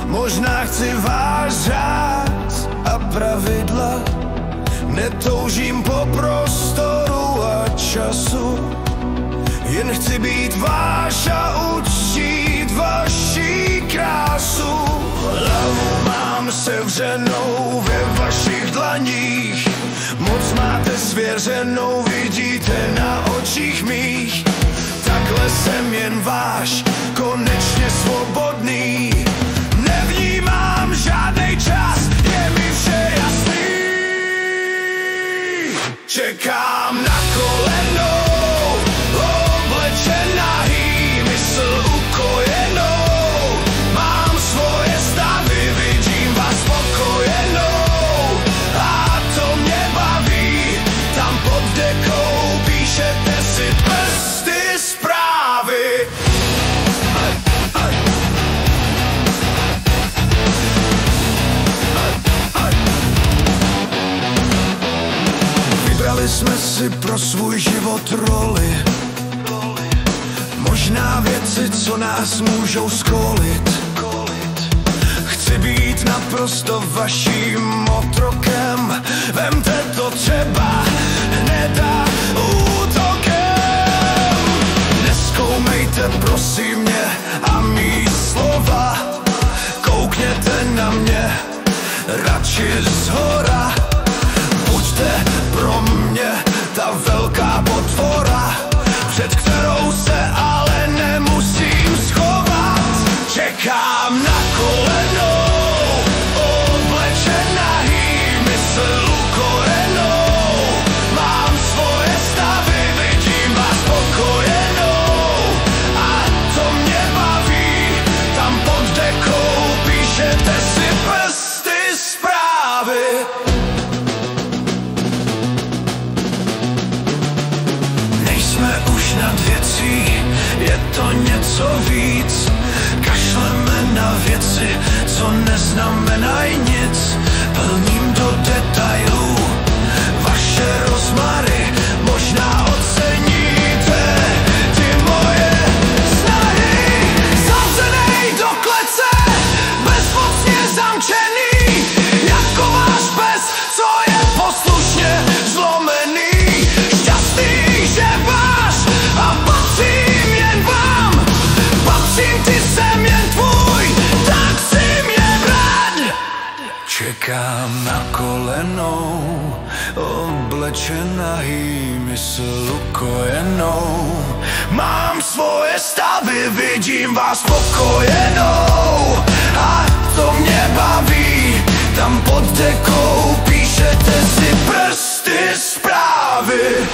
Možná chci váš řád a pravidla, netoužím po prostoru a času, jen chci být váš a uctít vaši krásu. Hlavu mám sevřenou ve vašich dlaních, moc máte svěřenou, vidíte na očích mých. Takhle jsem jen váš, konečně svobodný. Nevnímám žádnej čas, je mi vše jasný. Čekám na kolenou, oblečen nahý, mysl ukojenou. Mám svoje stavy, vidím vás spokojenou. A to mě baví, tam pod dekou píšete si prsty zprávy. Vybrali jsme si pro svůj život roli, možná věci, co nás můžou skolit. Chci být naprosto vaším otrokem, vemte to třeba hned a útokem. Nezkoumejte prosím mě a mý slova, koukněte na mě radši zhora. Buďte pro mě ta velká potvora, před kterou se ale nemusím schovat. Čekám na kolenou, oblečen nahý, mysl ukojenou. Mám svoje stavy, vidím vás spokojenou. A to mě baví, tam pod dekou píšete si prsty zprávy. Nejsme už nad věcí, je to něco víc. Kašleme na věci, co neznamenají nic. Plním do detailů vaše rozmary, možná oceníte ty moje snahy. Zavřenej do klece, bezmocně zamčený, jako váš pes, co je poslušně zlomený. Šťastný, že váš a patřím jen vám, patřím ty, jsem jen tvůj, tak si mě brať. Čekám na kolenou, oblečen nahý, mysl ukojenou. Mám svoje stavy, vidím vás spokojenou. A to mě baví, tam pod dekou píšete si prsty zprávy.